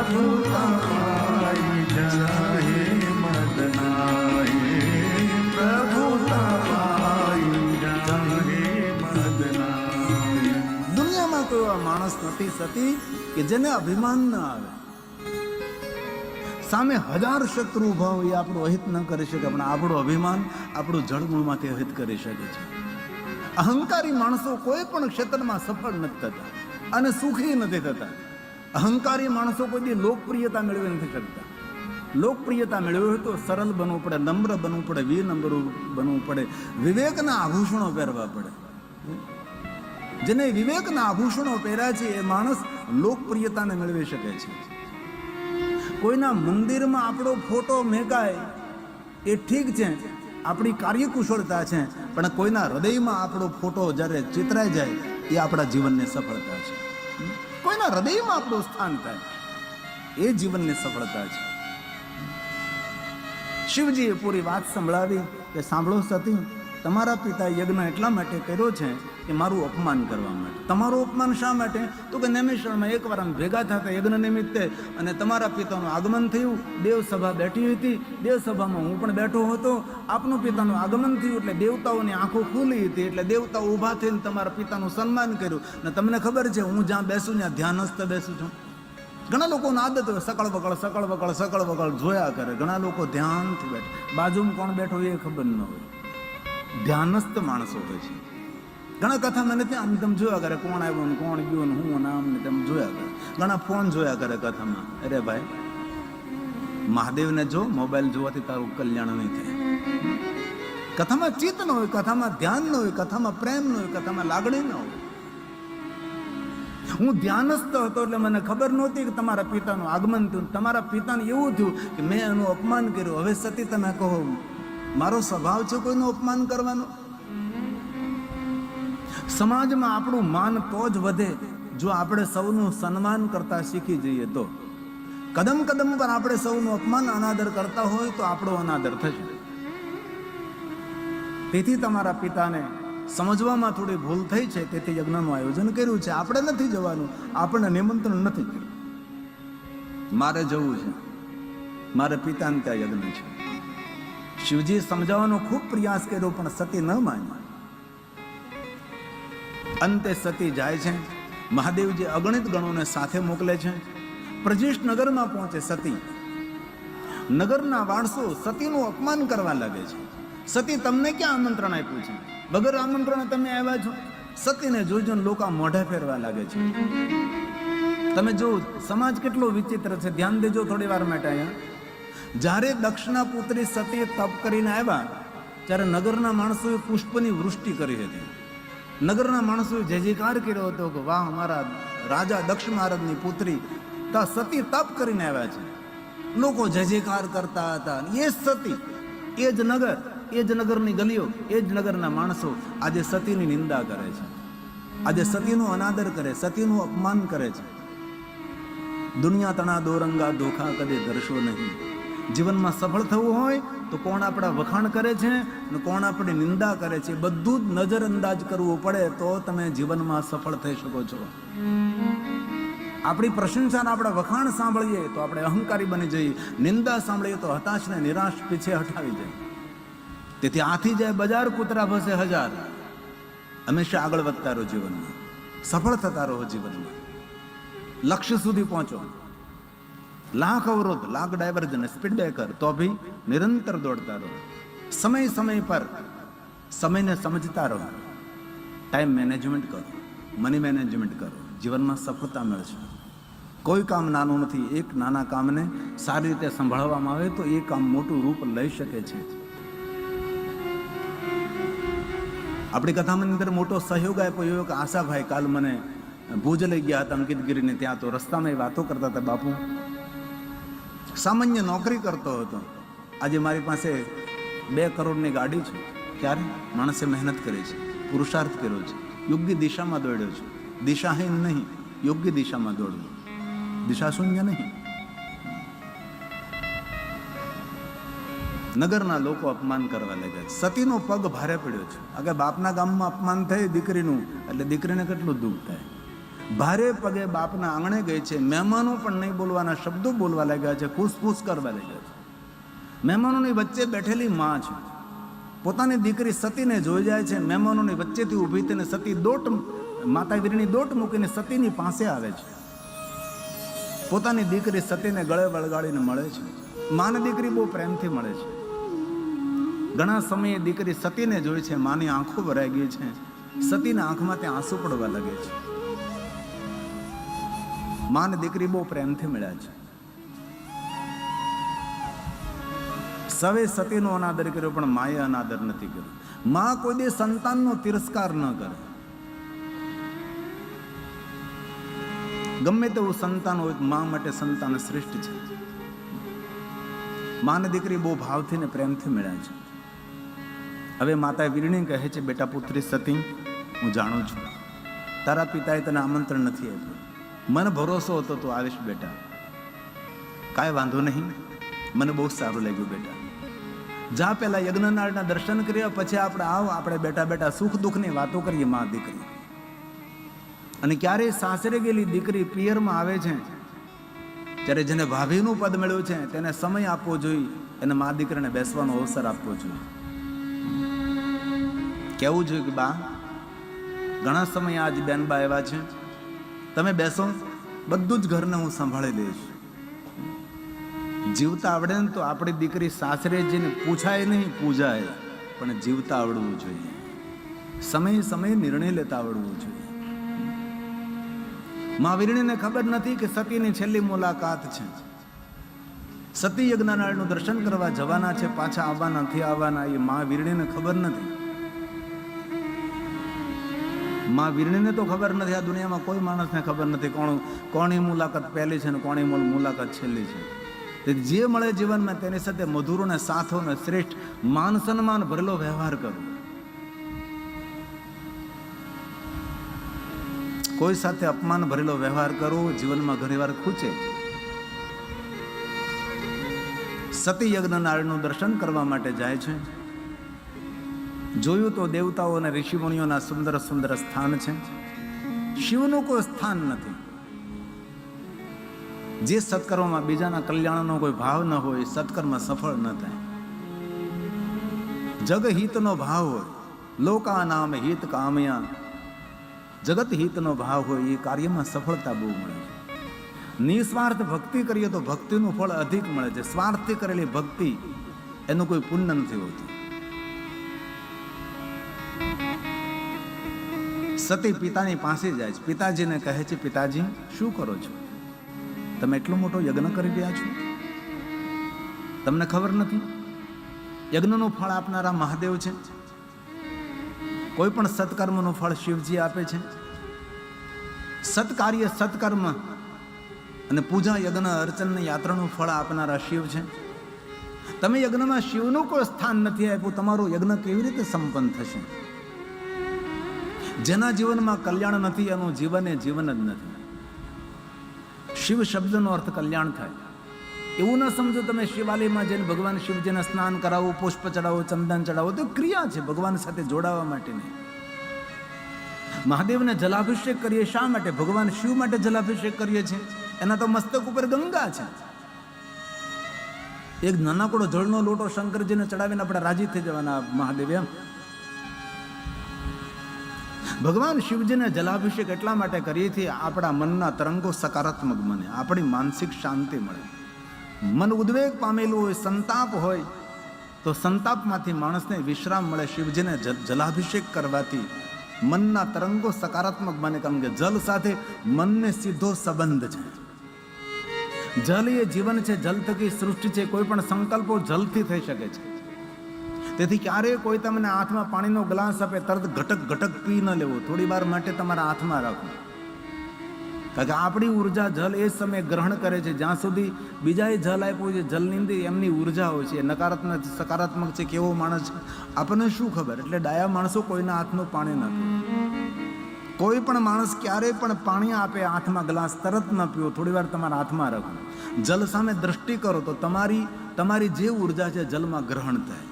प्रभु तमारी जाए मदनाए, प्रभु तमारी जाए मदनाए। દુનિયામાં કોઈ એવા માણસ નથી સતી કે જેને અભિમાન ન આવે. સામે 1000 શત્રુ ઉભા હોય એ આપણું અહિત ન કરી શકે, પણ આપણું અભિમાન આપણું જળગુણમાંથી અહિત કરી શકે છે. અહંકારી માણસો કોઈ પણ ક્ષેત્રમાં સફળ નથી થતા અને સુખી નથી થતા. અહંકારી માણસો કોઈ દી લોકપ્રિયતા મેળવી નથી શકતા. લોકપ્રિયતા મેળવી હોય તો સરળ બનવું પડે, નમ્ર બનવું પડે, વિનમ્ર બનવું પડે, વિવેકના આભૂષણો પહેરવા પડે. જેને વિવેકના આભૂષણો પહેર્યા છે એ માણસ લોકપ્રિયતાને મેળવી શકે છે. કોઈના મંદિરમાં આપણો ફોટો મેકાય એ ઠીક છે, આપણી કાર્યકુશળતા છે, પણ કોઈના હૃદયમાં આપણો ફોટો જ્યારે ચિતરાઈ જાય એ આપણા જીવનની સફળતા છે. કોઈના હૃદયમાં આપણું સ્થાન થાય એ જીવનની સફળતા છે. શિવજીએ પૂરી વાત સંભળાવી કે સાંભળો સતી, તમારા પિતા યજ્ઞ એટલા માટે કર્યો છે કે મારું અપમાન કરવા માટે. તમારું અપમાન શા માટે? તો કે નૈમિષારણ્યમાં એકવાર આમ ભેગા થતા યજ્ઞ નિમિત્તે અને તમારા પિતાનું આગમન થયું. દેવસભા બેઠી હતી, દેવસભામાં હું પણ બેઠો હતો. આપનું પિતાનું આગમન થયું એટલે દેવતાઓની આંખો ખુલી હતી, એટલે દેવતાઓ ઊભા થઈને તમારા પિતાનું સન્માન કર્યું. અને તમને ખબર છે હું જ્યાં બેસું ત્યાં ધ્યાનસ્થ બેસું છું. ઘણા લોકોની આદત હોય સકળ વકળ જોયા કરે. ઘણા લોકો ધ્યાનથી બેઠે, બાજુમાં કોણ બેઠો એ ખબર ન હોય. ધ્યાનસ્થ માણસો હોય છે. ઘણા કથામાં નથી આમ તમે જોયા કરે કોણ આવ્યું ને કોણ ગયું ને હું નામ ને તેમ જોયા કરે. ઘણા ફોન જોયા કરે કથામાં. અરે ભાઈ, મહાદેવને જો, મોબાઈલ જોવાથી તારું કલ્યાણ નહીં થાય. કથામાં ચિત્ત ન હોય, કથામાં ધ્યાન ન હોય, કથામાં પ્રેમ ન હોય, કથામાં લાગણી ન હોય. હું ધ્યાનસ્થ હતો એટલે મને ખબર નહોતી કે તમારા પિતાનું આગમન થયું. તમારા પિતાને એવું થયું કે મેં એનું અપમાન કર્યું. હવે સતી તમે કહો, મારો સ્વભાવ છે કોઈનું અપમાન કરવાનો? સમાજમાં આપણું માન તો જ વધે જો આપણે સૌનું સન્માન કરતા શીખી જઈએ. તો કદમ કદમ પર આપણે સૌનું અપમાન અનાદર કરતા હોય તો આપણો અનાદર થશે. તેથી તમારા પિતાને સમજવામાં થોડી ભૂલ થઈ છે, તેથી યજ્ઞનું આયોજન કર્યું છે. આપણે નથી જવાનું, આપણને નિમંત્રણ નથી કર્યું. મારે જવું છે, મારે પિતાને ત્યાં યજ્ઞ છે. શિવજી સમજાવવાનો ખૂબ પ્રયાસ કર્યો પણ સતી ન માની. અંતે સતી જાય છે. મહાદેવજી અગણિત ગણોને સાથે મોકલે છે. પ્રજેશ નગરમાં પહોંચે સતી. નગરના માણસો સતીનું અપમાન કરવા લાગે છે. સતી, તમને ક્યાં આમંત્રણ આપ્યું છે? વગર આમંત્રણે તમે આવ્યા છો. સતીને જોજો લોકો મોઢે ફેરવા લાગે છે. તમે જો સમાજ કેટલો વિચિત્ર છે, ધ્યાન દેજો થોડી વાર માટે. અહીંયા જ્યારે દક્ષના પુત્રી સતી તપ કરીને આવ્યા ત્યારે નગરના માણસોએ પુષ્પની વૃષ્ટિ કરી હતી. નગરના માણસોએ જય જયકાર કર્યો હતો કે વાહ, અમારા રાજા દક્ષ મહારાજની પુત્રી સતી તપ કરીને આવ્યા છે. લોકો જય જયકાર કરતા હતા. એ સતી, એ જ નગર, એ જ નગરની ગલીઓ, એ જ નગરના માણસો આજે સતીની નિંદા કરે છે, આજે સતીનો અનાદર કરે, સતીનું અપમાન કરે છે. દુનિયા તણા દોરંગા ધોખા કદે ધરશો નહીં. જીવનમાં સફળ થવું હોય તો કોણ આપણા વખાણ કરે છે ને કોણ આપણી નિંદા કરે છે બધું જ નજરઅંદાજ કરવું પડે તો તમે જીવનમાં સફળ થઈ શકો છો. આપણી પ્રશંસાના આપણા વખાણ સાંભળીએ તો આપણે અહંકારી બની જઈએ, નિંદા સાંભળીએ તો હતાશ ને નિરાશ પીછે હટાવી જાય. તેથી આથી જાય બજાર કૂતરા ભસે 1000. હંમેશા આગળ વધતા રહો જીવનમાં, સફળ થતા રહો જીવનમાં, લક્ષ્ય સુધી પહોંચો. લાખ અવરોધ, લાખ ડાયવર્જન, સ્પીડ બ્રેકર, તો ભી નિરંતર દોડતા રહો. સમય સમય પર સમયને સમજતા રહો. ટાઈમ મેનેજમેન્ટ કરો, મની મેનેજમેન્ટ કરો, જીવનમાં સફળતા મળશે. કોઈ કામ નાનું નથી. એક નાના કામને સારી રીતે સંભાળવામાં આવે તો એ કામ મોટું રૂપ લઈ શકે છે. આપણી કથામાં અંદર મોટો સહયોગ આપ્યો કે આશાભાઈ કાલ મને ભુજ લઈ ગયા હતા અંકિતગીરીને. ત્યાં તો રસ્તામાં એ વાતો કરતા હતા, બાપુ સામાન્ય નોકરી કરતો હતો, આજે મારી પાસે 2 કરોડની ગાડી છે. ત્યારે માણસે મહેનત કરી છે, પુરુષાર્થ કર્યો છે, યોગ્ય દિશામાં દોડ્યો છે. દિશાહીન નહીં, યોગ્ય દિશામાં દોડવું, દિશા શૂન્ય નહીં. નગરના લોકો અપમાન કરવા લાગ્યા. સતીનો પગ ભારે પડ્યો છે. અગર બાપના ગામમાં અપમાન થાય દીકરીનું એટલે દીકરીને કેટલું દુઃખ થાય. ભારે પગે બાપના આંગણે ગઈ છે. મહેમાનો પણ નહીં બોલવાના શબ્દો બોલવા લાગ્યા છે, ફૂસફૂસ કરવા લાગ્યા છે. મહેમાનોની વચ્ચે બેઠેલી માં છે, પોતાની દીકરી સતીને જોઈ જાય છે. મહેમાનોની વચ્ચેથી ઊભી થઈને સતી માતા વીરની દોટ મૂકીને સતીની પાસે આવે છે. પોતાની દીકરી સતીને ગળે વળગાડીને મળે છે. માને દીકરી બહુ પ્રેમથી મળે છે. ઘણા સમયે દીકરી સતીને જોઈ છે, માની આંખો ભરાઈ ગઈ છે. સતીના આંખમાંથી આંસુ પડવા લાગે છે. માને દીકરી બહુ પ્રેમથી મળ્યા છે. સવે સતીનો અનાદર કર્યો, પણ માએ અનાદર નથી કર્યો. માં કોઈ દે સંતાનનો તિરસ્કાર ન કરે. ગમે તેવું સંતાન હોય, મા માટે સંતાન શ્રેષ્ઠ છે. માને દીકરી બહુ ભાવથી ને પ્રેમથી મળ્યા છે. હવે માતા વીરણી કહે છે, બેટા પુત્રી સતી, હું જાણું છું તારા પિતાએ તને આમંત્રણ નથી આપ્યું. મને ભરોસો હતો તું આવીશ બેટા. કાંઈ વાંધો નહીં, મને બહુ સારું લાગ્યું બેટા. જા પેલા યજ્ઞનાળના દર્શન કર્યા, પછી આપણે બેટા બેટા સુખ દુઃખની વાતો કરીએ. માં દીકરી અને ક્યારેય સાસરે ગયેલી દીકરી પિયરમાં આવે છે ત્યારે જેને ભાભીનું પદ મળ્યું છે તેને સમય આપવો જોઈએ, એને મા દીકરીને બેસવાનો અવસર આપવો જોઈએ. કેવું જોઈએ કે બા, ઘણા સમય આજ બેનબા એવા છે, તમે બેસો, બધું જ ઘરને હું સંભાળી લઈશ. જીવતા આવડે ને તો આપણી દીકરી સાસરે જઈને પૂછાય નહીં, પૂજાય, પણ જીવતા આવડવું જોઈએ. સમય નિર્ણય લેતા આવડવું જોઈએ. મા વીરણીને ખબર નથી કે સતીની છેલ્લી મુલાકાત છે. સતી યજ્ઞનાળનું દર્શન કરવા જવાના છે, પાછા આવવાના નથી આવવાના, એ મા વીરણીને ખબર નથી. મા વીરણીને તો ખબર નથી, આ દુનિયામાં કોઈ માણસને ખબર નથી કોની મુલાકાત પહેલી છે ને કોની મુલાકાત છેલ્લી છે. જે મળે જીવનમાં તેની સાથે મધુર ને સાથો ને શ્રેષ્ઠ માન સન્માન ભરેલો વ્યવહાર કરો. કોઈ સાથે અપમાન ભરેલો વ્યવહાર કરવો જીવનમાં ઘણીવાર ખૂચે. સતી યજ્ઞનાળનું દર્શન કરવા માટે જાય છે. જોયું તો દેવતાઓ અને ઋષિમુનિઓના સુંદર સુંદર સ્થાન છે. શિવનું કોઈ સ્થાન નથી. જે સત્કર્મમાં બીજાના કલ્યાણનો કોઈ ભાવ ન હોય, સત્કર્મ સફળ ન થાય. જગહિતનો ભાવ હોય, લોકા નામ હિત કામયા, જગત હિતનો ભાવ હોય, એ કાર્યમાં સફળતા બહુ મળે છે. નિસ્વાર્થ ભક્તિ કરીએ તો ભક્તિનું ફળ અધિક મળે છે. સ્વાર્થથી કરેલી ભક્તિ એનું કોઈ પુણ્ય નથી હોતું. સતી પિતાની પાસે જાય છે. પિતાજીને કહે છે, પિતાજી શું કરો છો? તમે એટલો મોટો યજ્ઞ કરી રહ્યા છો, તમને ખબર નથી? યજ્ઞનું ફળ આપનારા મહાદેવ છે. કોઈ પણ સત્કર્મનું ફળ શિવજી આપે છે. સત્કાર્ય, સત્કર્મ અને પૂજા, યજ્ઞ, અર્ચન, યાત્રાનું ફળ આપનારા શિવ છે. તમે યજ્ઞમાં શિવનું કોઈ સ્થાન નથી આપ્યું, તમારું યજ્ઞ કેવી રીતે સંપન્ન થશે? જેના જીવનમાં કલ્યાણ નથી એનું જીવન એ જીવન જ નથી. શિવ શબ્દનો અર્થ કલ્યાણ થાય. એવું ન સમજો તમે શિવાલયમાં જઈને ભગવાન શિવજીને સ્નાન કરાવો, પુષ્પ ચડાવો, ચંદન ચડાવો, તો ક્રિયા છે ભગવાન સાથે જોડાવા માટેની. મહાદેવને જલાભિષેક કરીએ શા માટે? ભગવાન શિવ માટે જલાભિષેક કરીએ છીએ. એના તો મસ્તક ઉપર ગંગા છે. એક નાનકડો જળનો લોટો શંકરજીને ચડાવીને આપણે રાજી થઈ જવાના મહાદેવ એમ. ભગવાન શિવજીને જલાભિષેક એટલા માટે કરીએ છીએ આપણા મનના તરંગો સકારાત્મક બને, આપણી માનસિક શાંતિ મળે. મન ઉદ્વેગ પામેલું હોય, સંતાપ હોય, તો સંતાપમાંથી માણસને વિશ્રામ મળે. શિવજીને જલાભિષેક કરવાથી મનના તરંગો સકારાત્મક બને, કારણ કે જલ સાથે મનને સીધો સંબંધ છે. જલ એ જીવન છે, જલ થકી સૃષ્ટિ છે. કોઈ પણ સંકલ્પો જલથી થઈ શકે છે. તેથી ક્યારેય કોઈ તમને હાથમાં પાણીનો ગ્લાસ આપે, તરત ઘટક ઘટક પી ન લેવો, થોડી વાર માટે તમારા હાથમાં રાખો. કારણ કે આપણી ઉર્જા જલ એ સમયે ગ્રહણ કરે છે જ્યાં સુધી બીજાએ જલ આપ્યું છે. જલની અંદર એમની ઉર્જા હોય છે, નકારાત્મક સકારાત્મક છે, કેવો માણસ છે આપણને શું ખબર? એટલે ડાયા માણસો કોઈના હાથનું પાણી ન પીવે. કોઈ પણ માણસ ક્યારેય પણ પાણી આપે હાથમાં ગ્લાસ, તરત ન પીવો, થોડી વાર તમારા હાથમાં રાખો. જલ સામે દ્રષ્ટિ કરો તો તમારી જે ઉર્જા છે જલમાં ગ્રહણ થાય.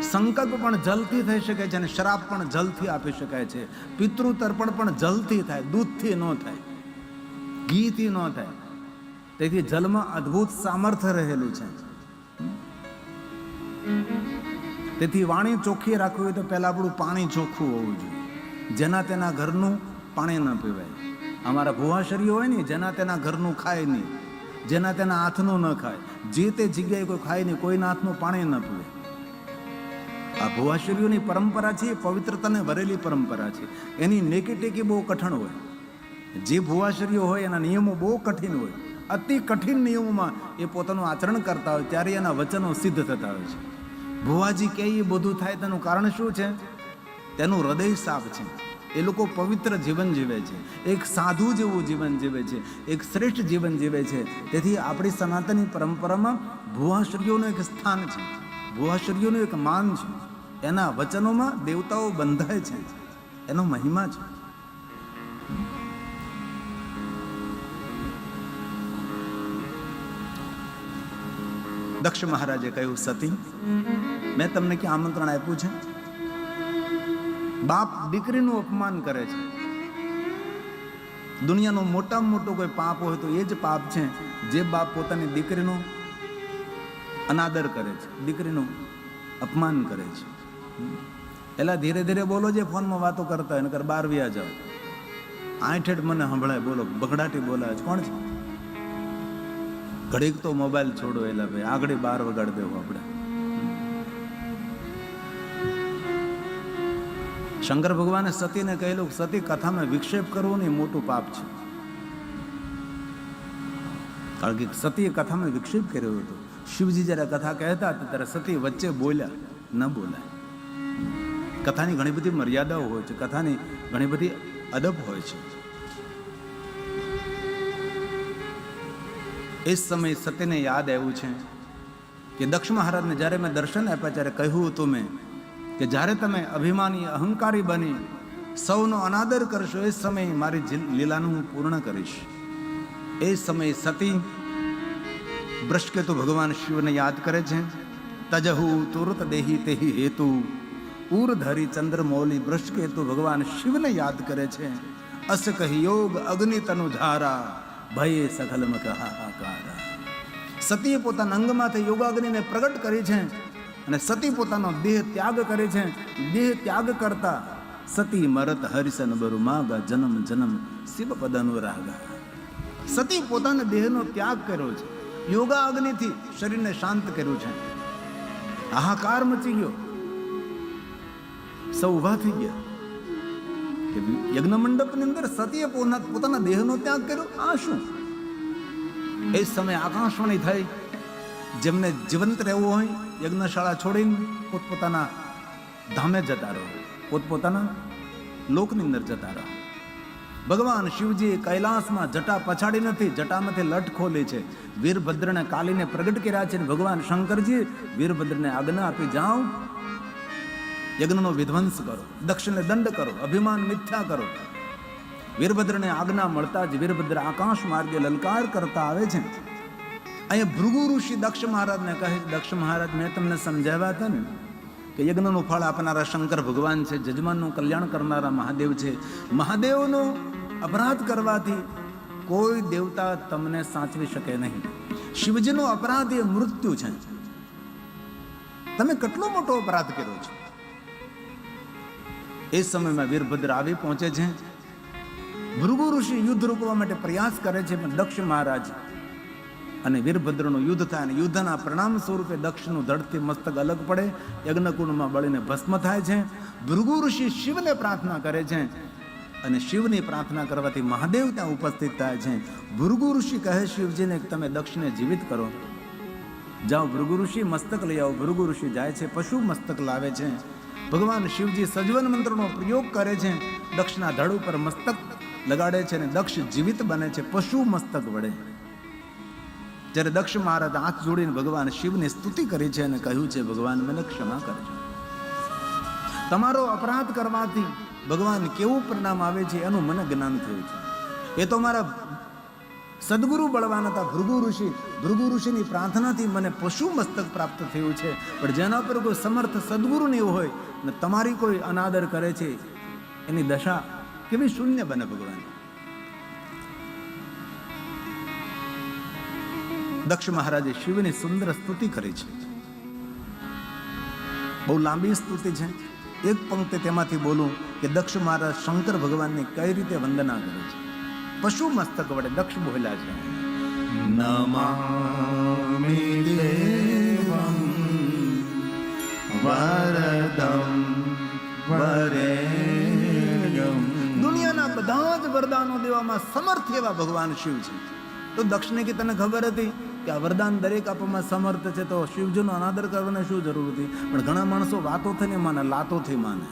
સંકલ્પ પણ જલથી થઈ શકે છે અને શ્રાપ પણ જલથી આપી શકાય છે. પિતૃ તર્પણ પણ જલથી થાય, દૂધથી ન થાય. ઘીથી ન થાય. તેથી જલમાં અદ્ભુત સામર્થ્ય રહેલું છે. તેથી વાણી ચોખ્ખી રાખવી હોય તો પહેલા આપણું પાણી ચોખ્ખું હોવું જોઈએ. જેના તેના ઘરનું પાણી ન પીવાય. અમારા ભુવાશરીઓ હોય ને, જેના તેના ઘરનું ખાય નહીં, જેના તેના હાથનું ન ખાય, જે તે જગ્યાએ કોઈ ખાય નહીં, કોઈના હાથનું પાણી ન પીવે. આ ભુવાશરીઓની પરંપરા છે, પવિત્રતાને ભરેલી પરંપરા છે. એની નેકી ટેકી બહુ કઠણ હોય. જે ભુવાશરીઓ હોય એના નિયમો બહુ કઠિન હોય. અતિ કઠિન નિયમોમાં એ પોતાનું આચરણ કરતા હોય ત્યારે એના વચનો સિદ્ધ થતા હોય છે. ભુવાજી કે એ બધું થાય તેનું કારણ શું છે? તેનું હૃદય સાફ છે. એ લોકો પવિત્ર જીવન જીવે છે, એક સાધુ જેવું જીવન જીવે છે, એક શ્રેષ્ઠ જીવન જીવે છે. તેથી આપણી સનાતની પરંપરામાં ભુવાશ્રીઓનું એક સ્થાન છે, ભુવાશ્રીઓનું એક માન છે. એના વચનોમાં દેવતાઓ બંધાય છે, એનો મહિમા છે. દક્ષ મહારાજે કહ્યું, સતી, મેં તમને ક્યાં આમંત્રણ આપ્યું છે? બાપ દીકરીનું અપમાન કરે છે. દુનિયાનો મોટામાં મોટો કોઈ પાપ હોય તો એ જ પાપ છે જે બાપ પોતાની દીકરીનો અનાદર કરે છે, દીકરીનું અપમાન કરે છે. એલા ધીરે ધીરે બોલો, જે ફોનમાં વાતો કરતા હોય, નકર બહાર વ્યા જાઓ. આઠેઠ મને સંભળાય, બોલો, બગડાટી બોલાવે છે. કોણ છે? ઘડીક તો મોબાઈલ છોડો. એલા ભાઈ, આગળ બાર વગાડ દેવો આપણે. શંકર ભગવાને સતીને કહેલું, સતી, કથામાં વિક્ષેપ કરવો નહીં મોટું પાપ છે. કારણ કે સતીએ કથામાં વિક્ષેપ કર્યો હતો. શિવજી જયારે કથા કહેતા હતા ત્યારે સતી વચ્ચે બોલ્યા, ન બોલાય. કથાની ઘણી બધી મર્યાદાઓ હોય છે, કથાની ઘણી બધી અદબ હોય છે. એ સમયે સતીને યાદ આવ્યું છે કે દક્ષ મહારાજને જ્યારે મેં દર્શન આપ્યા ત્યારે કહ્યું હતું મેં કે જ્યારે તમે અભિમાની અહંકારી બની સૌનો અનાદર કરશો એ સમયે મારી લીલાનું હું પૂર્ણ કરીશ. એ સમયે સતી બ્રષ્કેતુ ભગવાન શિવને યાદ કરે છે. તજહુ તુરત દેહી તેહી હેતુ ઉર્ધરી ચંદ્રમૌલી બ્રષ્કેતુ ભગવાન શિવને યાદ કરે છે. અસ કહી યોગ અગ્નિ તનુ ધારા ભયે સકલમક હાહાકાર. સતીએ પોતાના અંગમાંથી યોગાગ્નિને પ્રગટ કરી છે અને સતી પોતાનો દેહ ત્યાગ કરે છે. દેહ ત્યાગ કરતા સતી મરત હરિસન બરુ માગા જન્મ જન્મ શિવ પદ અનુરાગા. સતી પોતાના દેહનો ત્યાગ કર્યો છે, યોગા અગ્નિથી શરીરને શાંત કર્યું છે. હાહાકાર મચી ગયો, સૌ ઉભા થઈ ગયા. યજ્ઞ મંડપની અંદર સતીએ પોતાના દેહનો ત્યાગ કર્યો. આ શું? એ સમયે આકાશવાણી થઈ, જેમને જીવંત રહેવું હોય યજ્ઞશાળા છોડીને પોતપોતાના ધામે જતા રહો, પોતપોતાના લોકની અંદર જતા રહો. ભગવાન શિવજીએ કૈલાસમાં જટા પછાડી નથી, જટામાંથી લટ ખોલી છે. વીરભદ્રને કાલીને પ્રગટ કર્યા છે. ભગવાન શંકરજી વીરભદ્રને આજ્ઞા આપી, જાઓ યજ્ઞનો વિધ્વંસ કરો, દક્ષને દંડ કરો, અભિમાન મિથ્યા કરો. વીરભદ્રને આજ્ઞા મળતા જ વીરભદ્ર આકાશ માર્ગે લલકાર કરતા આવે છે. અહીંયા ભૃગુ ઋષિ દક્ષ મહારાજને કહે, દક્ષ મહારાજ, મેં તમને સમજાવ્યા હતા ને કે યજ્ઞનું ફળ આપનારા શંકર ભગવાન છે, જજમાનનું કલ્યાણ કરનારા મહાદેવ છે. મહાદેવનો અપરાધ કરવાથી કોઈ દેવતા તમને સાચવી શકે નહીં. શિવજીનો અપરાધ એ મૃત્યુ છે. તમે કેટલો મોટો અપરાધ કર્યો છે. એ સમયમાં વીરભદ્ર આવી પહોંચે છે. ભૃગુ ઋષિ યુદ્ધ રોકવા માટે પ્રયાસ કરે છે, પણ દક્ષ મહારાજ અને વીરભદ્રનું યુદ્ધ થાય અને યુદ્ધના પરિણામ સ્વરૂપે દક્ષનું ધડથી મસ્તક અલગ પડે, યજ્ઞકુંડમાં બળીને ભસ્મ થાય છે. ભૃગુ ઋષિ શિવને પ્રાર્થના કરે છે અને શિવની પ્રાર્થના કરવાથી મહાદેવ ત્યાં ઉપસ્થિત થાય છે. ભૃગુ ઋષિ કહે શિવજીને કે તમે દક્ષને જીવિત કરો. જાઓ ભૃગુ ઋષિ મસ્તક લઈ આવો. ભૃગુ ઋષિ જાય છે, પશુ મસ્તક લાવે છે. ભગવાન શિવજી સજવન મંત્રનો પ્રયોગ કરે છે, દક્ષના ધડ ઉપર મસ્તક લગાડે છે અને દક્ષ જીવિત બને છે પશુ મસ્તક વડે. જ્યારે દક્ષ મહારાજ હાથ જોડીને ભગવાન શિવની સ્તુતિ કરી છે અને કહ્યું છે, ભગવાન મને ક્ષમા કરજો. તમારો અપરાધ કરવાથી ભગવાન કેવું પરિણામ આવે છે એનું મને જ્ઞાન થયું છે. એ તો મારા સદગુરુ બળવાન હતા ભૃગુ ઋષિ. ભૃગુ ઋષિની પ્રાર્થનાથી મને પશુ મસ્તક પ્રાપ્ત થયું છે. પણ જેના પર કોઈ સમર્થ સદગુરુ નહીં હોય ને તમારી કોઈ અનાદર કરે છે, એની દશા કેવી શૂન્ય બને ભગવાન. દક્ષ મહારાજે શિવની સુંદર સ્તુતિ કરી છે. બહુ લાંબી સ્તુતિ છે. એક પંક્તિ તેમાંથી બોલું કે દક્ષ મહારાજ શંકર ભગવાનની કઈ રીતે વંદના કરે છે. પશુ મસ્તક વડે દક્ષ બોલ્યા છે, નમામિ દેવં વરદં વરેણ્યં. દુનિયાના બધા જ વરદાનો દેવામાં સમર્થ એવા ભગવાન શિવ છે. તો દક્ષને કે તને ખબર હતી કે આ વરદાન દરેક આપવામાં સમર્થ છે, તો શિવજીનો અનાદર કરવાની શું જરૂર હતી? પણ ઘણા માણસો વાતોથી નહીં માને, લાતોથી માને.